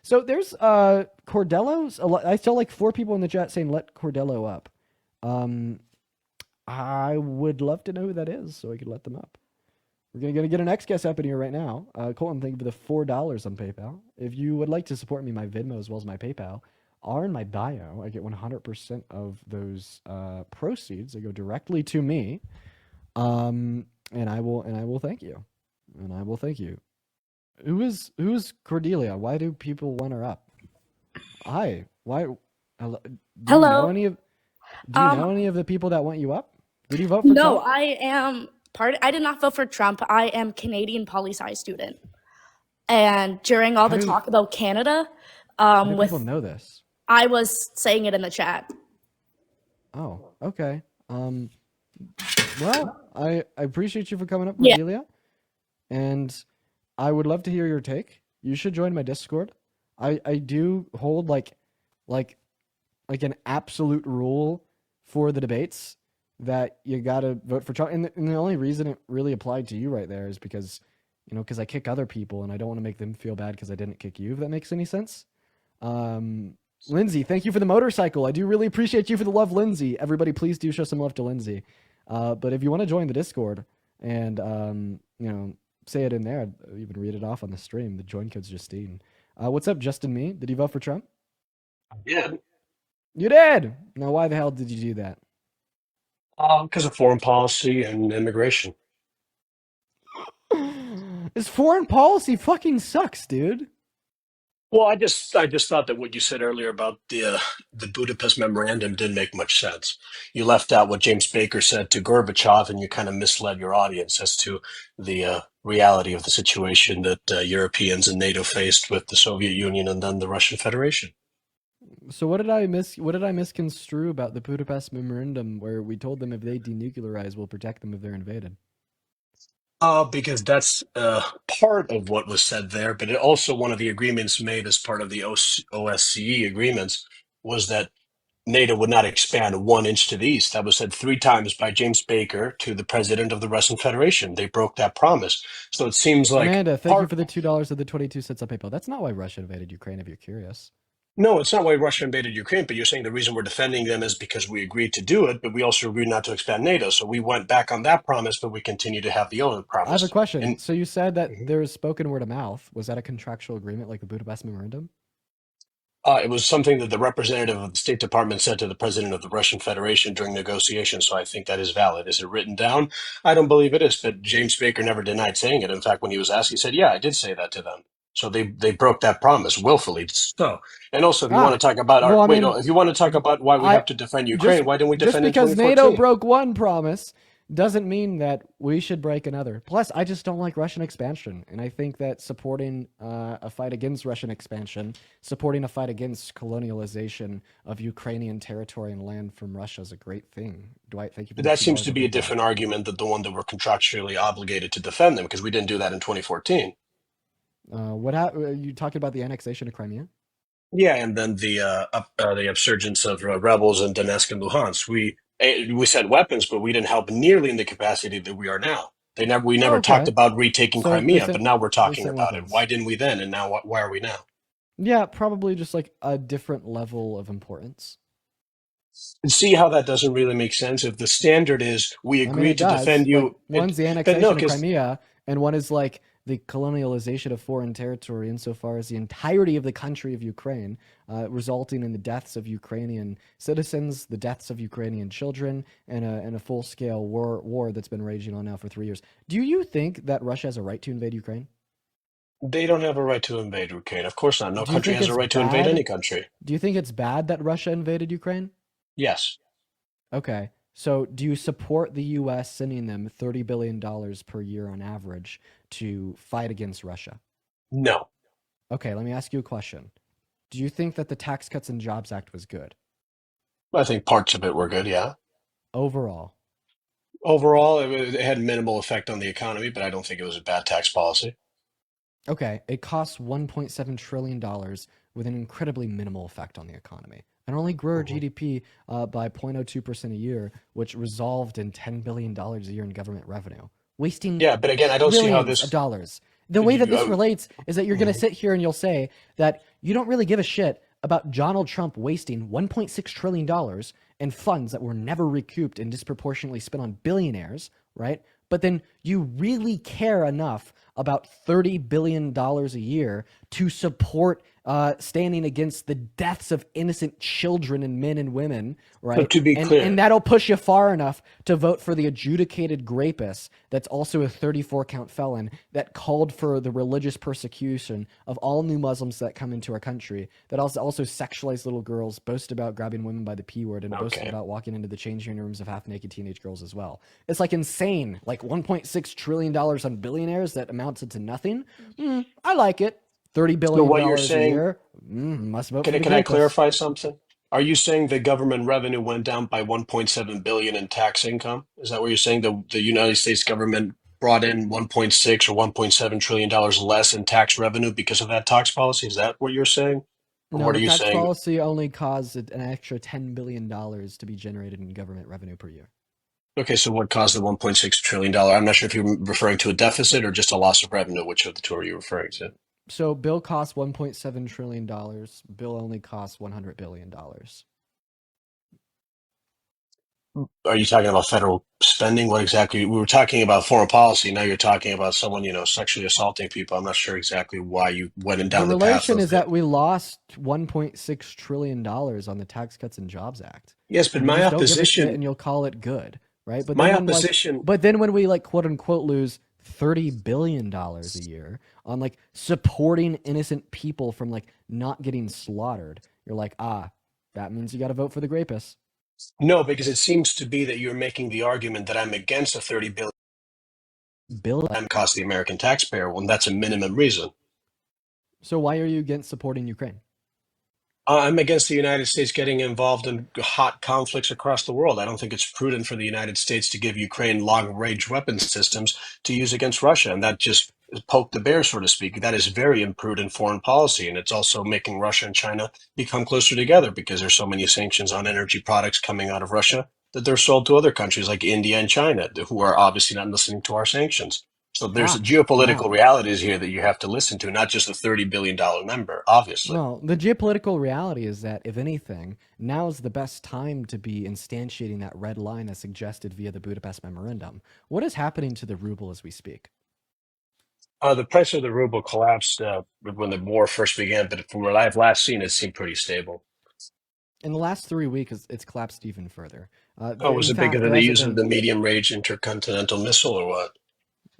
So there's Cordello's. I saw like 4 people in the chat saying let Cordello up. Um, I would love to know who that is so I could let them up. We're gonna get an X guest up in here right now. Colton, thank you for the $4 on PayPal. If you would like to support me, my Venmo as well as my PayPal are in my bio. I get 100% of those proceeds. They go directly to me. And I will thank you. And I will thank you. Who's Cordelia? Why do people want her up? Hi. Why? Do you know Hello. any of? Do you Um, know any of the people that want you up? Did you vote for no, Trump? I am I did not vote for Trump. I am Canadian poli sci student. And during all How the do talk about Canada, how do people with know this? I was saying it in the chat. Oh, okay. Well, I appreciate you for coming up, Yeah. Cordelia, and I would love to hear your take. You should join my Discord. I do hold like like an absolute rule for the debates that you got to vote for Trump. And the only reason it really applied to you right there is because, because I kick other people and I don't want to make them feel bad because I didn't kick you, if that makes any sense. Um, Lindsay, thank you for the motorcycle. I do really appreciate you for the love, Lindsay. Everybody, please do show some love to Lindsay. But if you want to join the Discord and, say it in there, I'd even read it off on the stream. The join code's Justine. What's up, Justin Me? Did you vote for Trump? Yeah, You did. Now, why the hell did you do that? because of foreign policy and immigration. This foreign policy fucking sucks, dude. Well, I just thought that what you said earlier about the Budapest memorandum didn't make much sense. You left out what James Baker said to Gorbachev, and you kind of misled your audience as to the reality of the situation that Europeans and NATO faced with the Soviet Union and then the Russian Federation. So what did I misconstrue about the Budapest memorandum where we told them if they denuclearize, we'll protect them if they're invaded? Because that's part of what was said there, but it also one of the agreements made as part of the OSCE agreements was that NATO would not expand 1 inch to the east. That was said 3 times by James Baker to the president of the Russian Federation. They broke that promise. So it seems like Amanda, thank you part. for the $2 of the 22 cents on PayPal. That's not why Russia invaded Ukraine, if you're curious. No, it's not why Russia invaded Ukraine, but you're saying the reason we're defending them is because we agreed to do it, but we also agreed not to expand NATO. So we went back on that promise, but we continue to have the other I have a promise. question. And So you said that Mhm. there was spoken word of mouth. Was that a contractual agreement like the Budapest memorandum? It was something that the representative of the State Department said to the president of the Russian Federation during negotiations. So I think that is valid. Is it written down? I don't believe it is, but James Baker never denied saying it. In fact, when he was asked, he said, "Yeah, I did say that to them." So they broke that promise willfully. So, and also, if you want to Ah, talk about well, our I wait, no, mean, if you want to talk about why we I have to defend just Ukraine, why didn't we just defend in because NATO 2014? broke one promise doesn't mean that we should break another. Plus, I just don't like Russian expansion, and I think that supporting a fight against Russian expansion, supporting a fight against colonialization of Ukrainian territory and land from Russia is a great thing. Dwight, thank you for But the that two seems dollars to on be a PayPal. different argument than the one that we're contractually obligated to defend them because we didn't do that in 2014. You talking about the annexation of Crimea? Yeah, and then the upsurgence of rebels in Donetsk and Luhansk. We sent weapons, but we didn't help nearly in the capacity that we are now. We Oh, never talked okay. about retaking So they Crimea, sent but now we're they talking sent about it. Why weapons. didn't we then? And now why are we now? Yeah, probably just like a different level of importance. And see how that doesn't really make sense. If the standard is we I mean, it agreed to does. defend Like, you, one's the but no, annexation of because Crimea, and one is like the colonialization of foreign territory insofar as the entirety of the country of Ukraine, resulting in the deaths of Ukrainian citizens, the deaths of Ukrainian children, and a full scale war that's been raging on now for 3 years. Do you think that Russia has a right to invade Ukraine? they don't have a right to invade Ukraine. Of course not. No Do you country think has a it's right to invade bad? any country. Do you think it's bad that Russia invaded Ukraine? Yes. Okay. So do you support the US sending them $30 billion per year on average to fight against Russia? No. Okay, let me ask you a question. Do you think that the Tax Cuts and Jobs Act was good I think parts of it were good, yeah. overall? Overall, it had minimal effect on the economy, but I don't think it was a bad tax policy. Okay, it costs $1.7 trillion with an incredibly minimal effect on the economy. And only grew our Mhm. GDP by 0.02% a year, which resolved in $10 billion a year in government revenue, wasting Yeah, but again, I don't see how trillions of this. dollars The way that this Uh, relates is that you're going to mhm. sit here and you'll say that you don't really give a shit about Donald Trump wasting $1.6 trillion dollars in funds that were never recouped and disproportionately spent on billionaires, right? But then you really care enough about $30 billion dollars a year to support standing against the deaths of innocent children and men and women, So right? to be And clear, that'll push you far enough to vote for the adjudicated rapist that's also a 34 count felon that called for the religious persecution of all new Muslims that come into our country, that also sexualized little girls, boasted about grabbing women by the P word, and boasted okay. about walking into the changing rooms of half naked teenage girls as well. It's like insane. Like $1.6 trillion dollars on billionaires that amounted to nothing. I like it. $30 So billion what you're dollars a saying, year. Must vote for can I, the can I grapists. clarify something? Are you saying the government revenue went down by 1.7 billion in tax income? Is that what you're saying? The United States government brought in 1.6 or 1.7 trillion dollars less in tax revenue because of that tax policy? Is that what you're saying? Or No, what the are you tax saying? policy only caused an extra $10 billion to be generated in government revenue per year. Okay, so what caused the 1.6 trillion dollar? I'm not sure if you're referring to a deficit or just a loss of revenue. Which of the two are you referring to? So bill costs $1.7 trillion. Bill only costs $100 billion. Are you talking about federal spending? What exactly? We were talking about foreign policy. Now you're talking about someone, sexually assaulting people. I'm not sure exactly why you went The down the path relation of is it. that we lost $1.6 trillion on the Tax Cuts and Jobs Act. Yes, but And you my just don't give a shit opposition, and you'll call it good, right? my opposition, But then when we like quote unquote lose $30 billion a year on like supporting innocent people from like not getting slaughtered, you're like, that means you got to vote for the grapists. no, because it seems to be that you're making the argument that I'm against a 30 billion Bill. cost the American taxpayer when that's a minimum reason. So why are you against supporting Ukraine? I'm against the United States getting involved in hot conflicts across the world. I don't think it's prudent for the United States to give Ukraine long-range weapon systems to use against Russia, and that just poked the bear, so to speak. That is very imprudent foreign policy, and it's also making Russia and China become closer together because there's so many sanctions on energy products coming out of Russia that they're sold to other countries like India and China, who are obviously not listening to our sanctions. So there's geopolitical No. realities here that you have to listen to, not just a $30 billion number, obviously. No, the geopolitical reality is that, if anything, now is the best time to be instantiating that red line as suggested via the Budapest Memorandum. What is happening to the ruble as we speak? The price of the ruble collapsed when the war first began, but from what I've last seen, it seemed pretty stable. In the last 3 weeks, it's collapsed even further. Oh, was In it because fact, of there the hasn't use of been. the medium range intercontinental missile or what?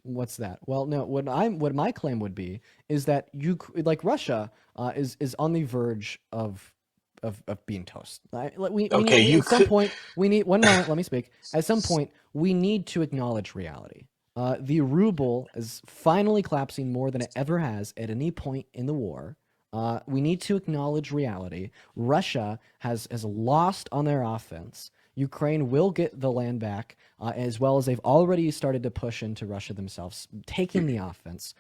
What's that? Well, no. What my claim would be is that like Russia is on the verge of being toast. We Okay, need you at some could. point we need one moment. Let me speak. At some point we need to acknowledge reality. The ruble is finally collapsing more than it ever has at any point in the war. We need to acknowledge reality. Russia has lost on their offense. Ukraine will get the land back, as well as they've already started to push into Russia themselves, taking the offense.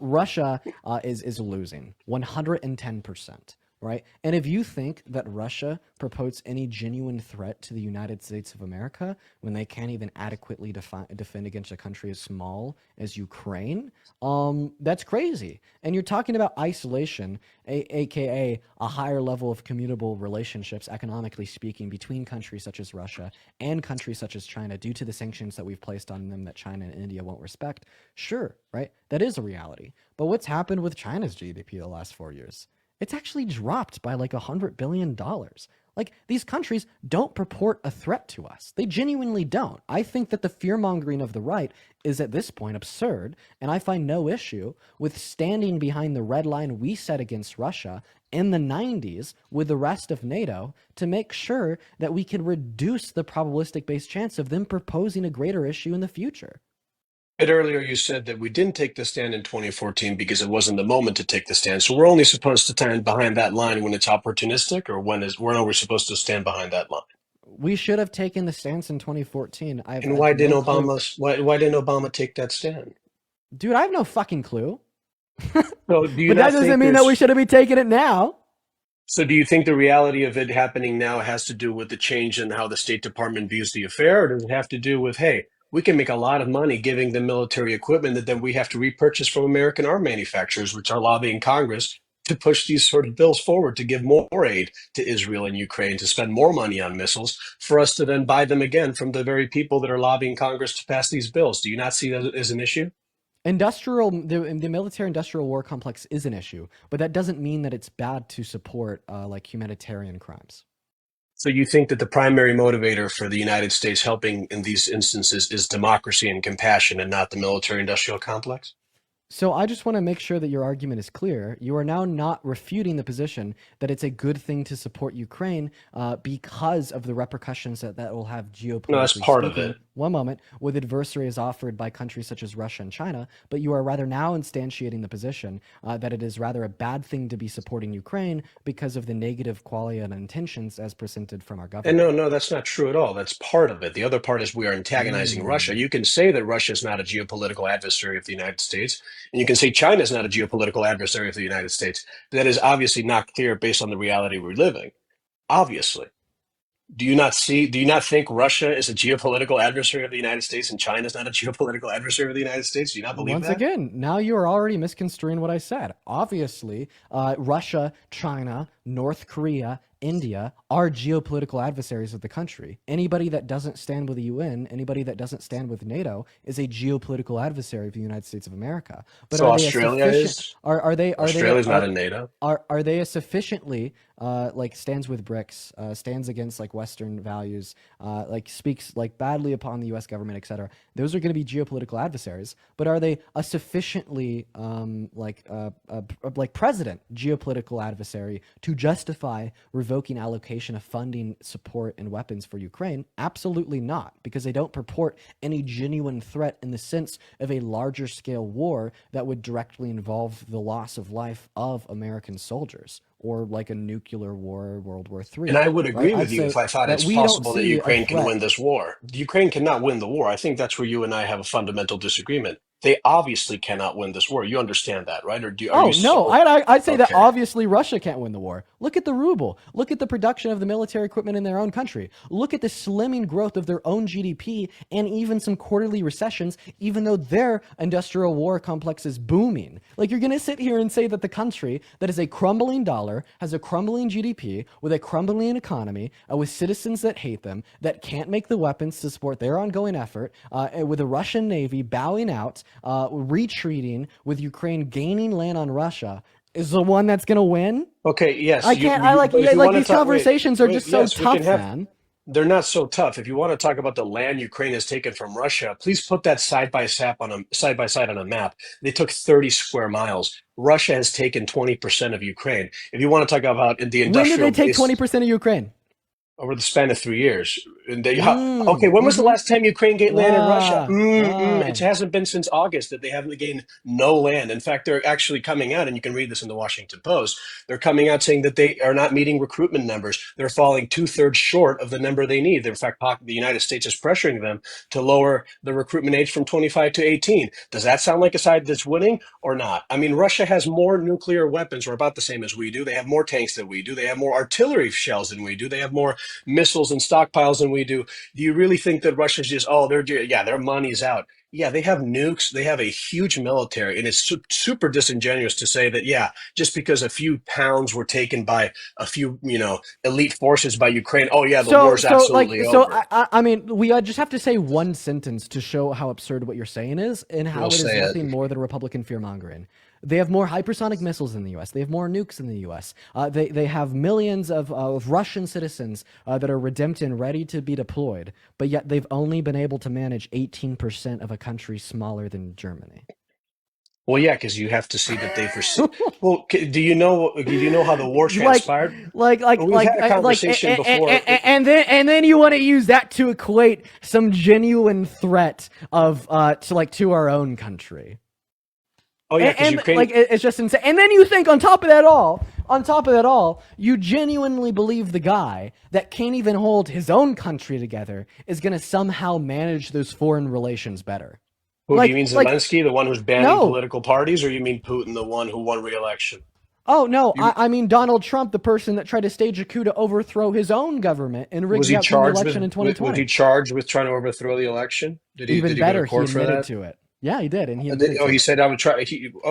Russia is losing 110%. Right? And if you think that Russia proposed any genuine threat to the United States of America when they can't even adequately defend against a country as small as Ukraine, that's crazy. And you're talking about isolation, aka a higher level of commutable relationships, economically speaking, between countries such as Russia and countries such as China due to the sanctions that we've placed on them that China and India won't respect. Sure, right? That is a reality. But what's happened with China's GDP the last 4 years? It's actually dropped by like $100 billion. Like, these countries don't purport a threat to us. They genuinely don't. I think that the fear mongering of the right is at this point absurd, and I find no issue with standing behind the red line we set against Russia in the 90s with the rest of NATO to make sure that we can reduce the probabilistic based chance of them proposing a greater issue in the future. Bit earlier, you said that we didn't take the stand in 2014 because it wasn't the moment to take the stand. So we're only supposed to stand behind that line when it's opportunistic, or when are we supposed to stand behind that line? We should have taken the stance in 2014. I And have no clue. Why didn't Obama take that stand? Dude, I have no fucking clue. So do you But that not doesn't think mean that we there's should be taking it now. So do you think the reality of it happening now has to do with the change in how the State Department views the affair, or does it have to do with, hey, we can make a lot of money giving them military equipment that then we have to repurchase from American arm manufacturers, which are lobbying Congress to push these sort of bills forward to give more aid to Israel and Ukraine, to spend more money on missiles for us to then buy them again from the very people that are lobbying Congress to pass these bills. Do you not see that as an issue? The military industrial war complex is an issue, but that doesn't mean that it's bad to support like humanitarian crimes. So you think that the primary motivator for the United States helping in these instances is democracy and compassion and not the military industrial complex? So I just want to make sure that your argument is clear. You are now not refuting the position that it's a good thing to support Ukraine because of the repercussions that will have No, that's geopolitically part of speaking. it. One moment, with adversaries offered by countries such as Russia and China, but you are rather now instantiating the position that it is rather a bad thing to be supporting Ukraine because of the negative quality and intentions as presented from our And government. no, that's not true at all. That's part of it. The other part is we are antagonizing Russia. Mm. You can say that Russia is not a geopolitical adversary of the United States, and you can say China is not a geopolitical adversary of the United States. That is obviously not clear based on the reality we're living. Obviously. Do you not think Russia is a geopolitical adversary of the United States and China is not a geopolitical adversary of the United States? Do you not believe Once that? again, now you are already misconstruing what I said. Obviously, Russia, China, North Korea, India are geopolitical adversaries of the country. Anybody that doesn't stand with the UN, anybody that doesn't stand with NATO, is a geopolitical adversary of the United States of America. But So are they a Australia sufficient? is? Are they Australia's not in NATO. are they a sufficiently like stands with BRICS, stands against like Western values, like speaks like badly upon the U.S. government, etc. Those are going to be geopolitical adversaries. But are they a sufficiently like president geopolitical adversary to justify revoking allocation of funding, support, and weapons for Ukraine? Absolutely not, because they don't purport any genuine threat in the sense of a larger scale war that would directly involve the loss of life of American soldiers, or like a nuclear war, World War And III, I would right? agree I'd with you say if I thought that it's we don't possible that see a Ukraine can win threat. this war. Ukraine cannot win the war. I think that's where you and I have a fundamental disagreement. They obviously cannot win this war. You understand that, right? Are you Oh no, so I'd say that okay? obviously Russia can't win the war. Look at the ruble. Look at the production of the military equipment in their own country. Look at the slimming growth of their own GDP and even some quarterly recessions, even though their industrial war complex is booming. Like, you're gonna sit here and say that the country that is a crumbling dollar, has a crumbling GDP, with a crumbling economy, with citizens that hate them, that can't make the weapons to support their ongoing effort, with a Russian Navy bowing out, retreating, with Ukraine gaining land on Russia, is the one that's gonna win? Okay, yes. I can't. I like. But if Yeah, you like want to these talk, conversations are wait, just so yes, we can tough, have. man. They're not so tough. If you want to talk about the land Ukraine has taken from Russia, please put that side by side on a map. They took 30 square miles. Russia has taken 20% of Ukraine. If you want to talk about the When did industrial they take base 20% of Ukraine? over the span of 3 years. And they, okay, Mm. when was the Mm-hmm. last time Ukraine gained land in Russia? Ah. It Ah. hasn't been since August that they haven't gained no land. In fact, they're actually coming out, and you can read this in the Washington Post. They're coming out saying that they are not meeting recruitment numbers. They're falling two-thirds short of the number they need. In fact, the United States is pressuring them to lower the recruitment age from 25 to 18. Does that sound like a side that's winning or not? I mean, Russia has more nuclear weapons, or about the same as we do. They have more tanks than we do. They have more artillery shells than we do. They have more missiles and stockpiles than we do. Do you really think that Russia's just, oh, their money's out? Yeah, they have nukes. They have a huge military, and it's super disingenuous to say that, yeah, just because a few pounds were taken by a few, elite forces by Ukraine, oh yeah, the So, war's so like, absolutely so over. I mean, we just have to say one sentence to show how absurd what you're saying is, and how We'll it is say it. nothing more than Republican fear mongering. They have more hypersonic missiles in the U.S. They have more nukes in the U.S. They have millions of Russian citizens that are redempted and ready to be deployed, but yet they've only been able to manage 18% of a country smaller than Germany. Well, yeah, because you have to see that they've received. Well, do you know how the war like transpired? like like We've like had a like conversation before. and then you want to use that to equate some genuine threat of to our own country. Oh yeah, because And like, Ukraine. it's just insane. And then you think, on top of that all, you genuinely believe the guy that can't even hold his own country together is going to somehow manage those foreign relations better. Who do you mean, Like Zelensky, the one who's banning no. political parties, or you mean Putin, the one who won re-election? Oh no, You, I mean Donald Trump, the person that tried to stage a coup to overthrow his own government and rig was the he outcome of the charged election in was he 2020. charged with trying to overthrow the election? Even Did he go to better, he court for admitted that? to it. Yeah, he did, and he admitted Oh, to he it. said I would try.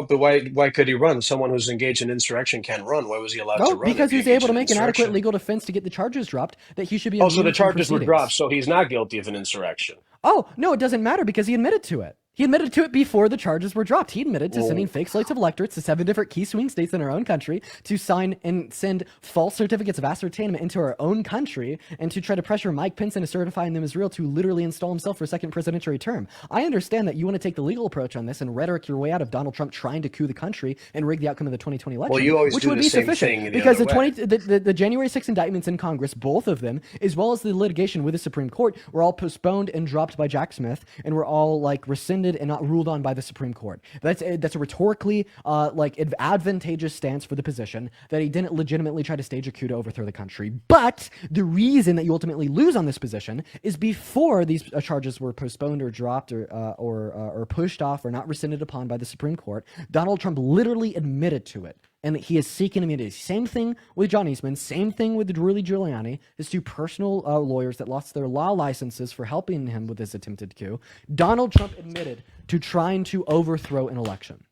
But why could he run? Someone who's engaged in insurrection can't run. Why was he allowed to Oh, run if because he he was able engaged to in make an adequate insurrection? legal defense to get the charges dropped that he should be Oh, so the immune from charges were dropped, proceedings. so he's not guilty of an insurrection. Oh, no, it doesn't matter because he admitted to it. He admitted to it before the charges were dropped. He admitted to sending Well, fake slates of electorates to 7 different key swing states in our own country to sign and send false certificates of ascertainment into our own country and to try to pressure Mike Pence into certifying them as real to literally install himself for a second presidential term. I understand that you want to take the legal approach on this and rhetoric your way out of Donald Trump trying to coup the country and rig the outcome of the 2020 well, election, you always which do would the be same sufficient thing the because other way. the January 6 indictments in Congress, both of them, as well as the litigation with the Supreme Court, were all postponed and dropped by Jack Smith and were all like rescinded and not ruled on by the Supreme Court. That's a rhetorically advantageous stance for the position that he didn't legitimately try to stage a coup to overthrow the country. But the reason that you ultimately lose on this position is before these charges were postponed or dropped or pushed off or not rescinded upon by the Supreme Court, Donald Trump literally admitted to it. And he is seeking immunity. Same thing with John Eastman. Same thing with Rudy Giuliani, his two personal lawyers that lost their law licenses for helping him with this attempted coup. Donald Trump admitted to trying to overthrow an election.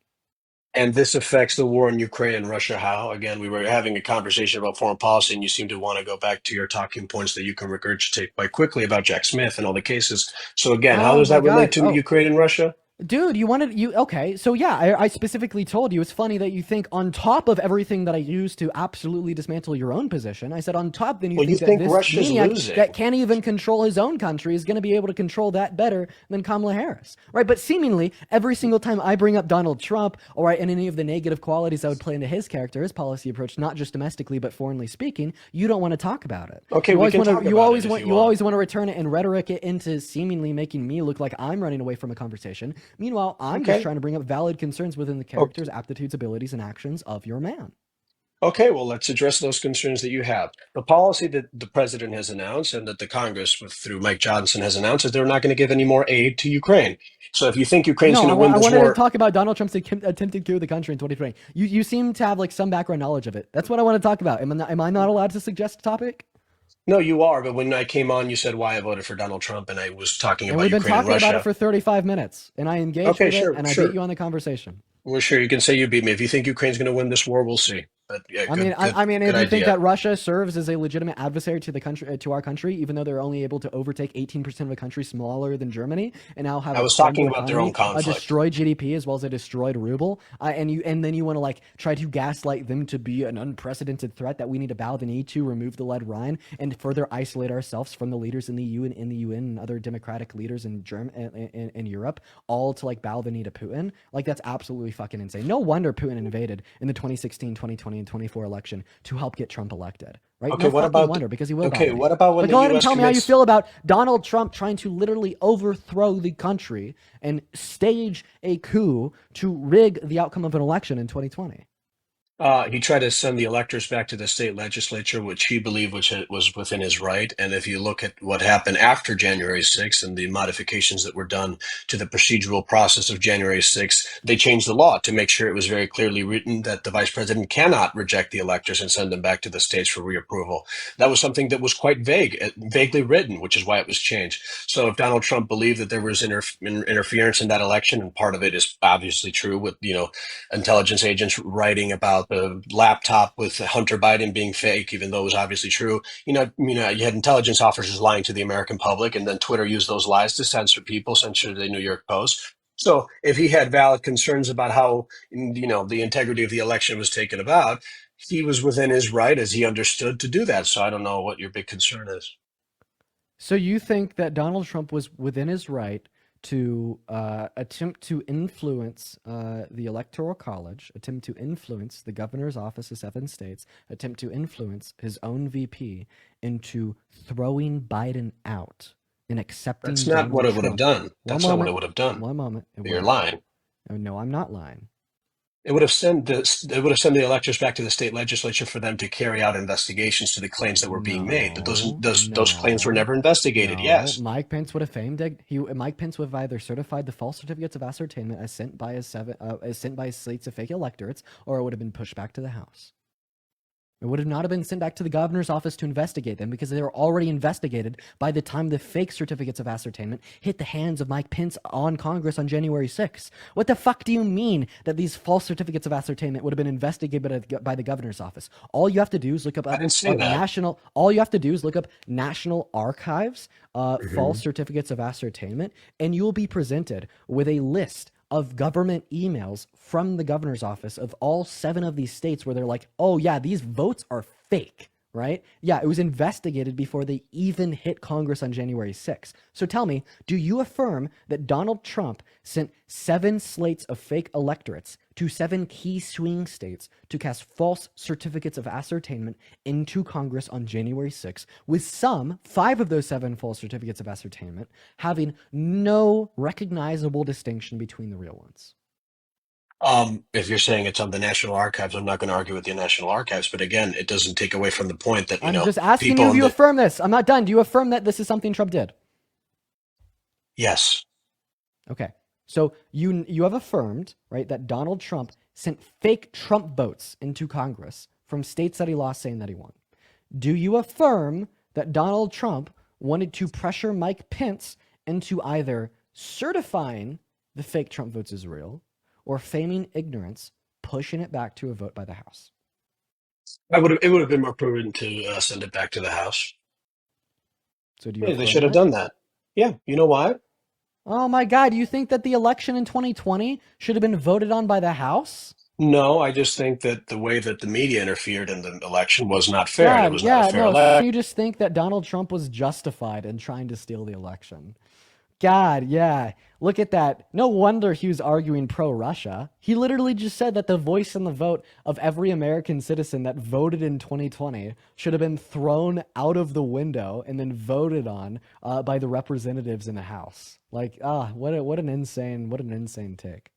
And this affects the war in Ukraine and Russia. How? Again, we were having a conversation about foreign policy, and you seem to want to go back to your talking points that you can regurgitate quite quickly about Jack Smith and all the cases. So again, how Oh does my that relate God. to Oh, Ukraine and Russia? dude, okay. So yeah, I specifically told you it's funny that you think on top of everything that I used to absolutely dismantle your own position, I said on top, then you Well, you think that think this Russia's maniac that losing. can't even control his own country is going to be able to control that better than Kamala Harris, right? But seemingly every single time I bring up Donald Trump or and any of the negative qualities I would play into his character, his policy approach, not just domestically but foreignly speaking, you don't want to talk about it. Okay, we can talk about it if you You want. always want to return it and rhetoric it into seemingly making me look like I'm running away from a conversation. Meanwhile, I'm just Okay. trying to bring up valid concerns within the characters, aptitudes, abilities, and actions of your man. Okay, well, let's address those concerns that you have. The policy that the president has announced and that the Congress, through Mike Johnson, has announced is they're not going to give any more aid to Ukraine. So if you think Ukraine's No, going to win I this wanted to war, talk about Donald Trump's attempted coup of the country in 2020. You seem to have like some background knowledge of it. That's what I want to talk about. Am I not allowed to suggest a topic? no, you are. But when I came on, you said why I voted for Donald Trump, and I was talking And about we've been Ukraine and talking about it Russia. for 35 minutes, and I engaged Okay, with it, sure, and I beat sure. you on the conversation. Well, sure, you can say you beat me. If you think Ukraine's going to win this war, we'll see. But yeah, I mean, good if you think idea. that Russia serves as a legitimate adversary to the country, to our country, even though they're only able to overtake 18% of a country smaller than Germany, and now have I a was talking crumbled about their own economy, a conflict. destroyed GDP, as well as a destroyed ruble, and then you want to like try to gaslight them to be an unprecedented threat that we need to bow the knee to, remove the lead Rhine, and further isolate ourselves from the leaders in the EU and in the UN and other democratic leaders in in Europe, all to like bow the knee to Putin. Like that's absolutely fucking insane. No wonder Putin invaded in the 2016, 2020, and 24 election to help get Trump elected, right? Okay, No what fucking about wonder because he will bow okay, the knee. what about when But the go ahead and U.S. tell me how you commits? feel about Donald Trump trying to literally overthrow the country and stage a coup to rig the outcome of an election in 2020. He tried to send the electors back to the state legislature, which he believed was within his right. And if you look at what happened after January 6th and the modifications that were done to the procedural process of January 6th, they changed the law to make sure it was very clearly written that the vice president cannot reject the electors and send them back to the states for reapproval. That was something that was quite vaguely written, which is why it was changed. So if Donald Trump believed that there was interference in that election, and part of it is obviously true with, intelligence agents writing about the laptop with Hunter Biden being fake, even though it was obviously true. You had intelligence officers lying to the American public, and then Twitter used those lies to censor people, censor the New York Post. So if he had valid concerns about how, the integrity of the election was taken about, he was within his right, as he understood, to do that. So I don't know what your big concern is. So you think that Donald Trump was within his right to attempt to influence the Electoral College, attempt to influence the governor's office of 7 states, attempt to influence his own VP into throwing Biden out and accepting That's not what Donald it would have Trump? done. One That's not what it moment, would have done. one moment. It You're will. lying. No, I'm not lying. It would have sent the electors back to the state legislature for them to carry out investigations to the claims that were being made. But No, those claims were no, never investigated. no. Yes, Mike Pence would have Mike Pence would have either certified the false certificates of ascertainment as sent by his slates of fake electorates, or it would have been pushed back to the House. It would have not have been sent back to the governor's office to investigate them because they were already investigated by the time the fake certificates of ascertainment hit the hands of Mike Pence on Congress on January 6th. What the fuck do you mean that these false certificates of ascertainment would have been investigated by the governor's office? All you have to do is look up, I didn't say that. National Archives, Mhm. false certificates of ascertainment, and you will be presented with a list of government emails from the governor's office of all 7 of these states where they're like, oh yeah, these votes are fake, right? Yeah, it was investigated before they even hit Congress on January 6th. So tell me, do you affirm that Donald Trump sent 7 slates of fake electorates to 7 key swing states to cast false certificates of ascertainment into Congress on January 6th, with 5 of those 7 false certificates of ascertainment having no recognizable distinction between the real ones? If you're saying it's on the National Archives, I'm not going to argue with the National Archives. But again, it doesn't take away from the point that I'm just asking you people if in you the affirm this. I'm not done. Do you affirm that this is something Trump did? yes, Okay. So you have affirmed, right, that Donald Trump sent fake Trump votes into Congress from states that he lost saying that he won. Do you affirm that Donald Trump wanted to pressure Mike Pence into either certifying the fake Trump votes as real or feigning ignorance, pushing it back to a vote by the House? it would have been more prudent to send it back to the House. So do you Yeah, they affirm should have that? done that. Yeah, you know why? Oh my God, you think that the election in 2020 should have been voted on by the House? No, I just think that the way that the media interfered in the election was not fair, and it God, was not a yeah, fair no. So election. you just think that Donald Trump was justified in trying to steal the election? God, yeah. Look at that. No wonder he was arguing pro Russia. He literally just said that the voice and the vote of every American citizen that voted in 2020 should have been thrown out of the window and then voted on by the representatives in the House. Like, what an insane take.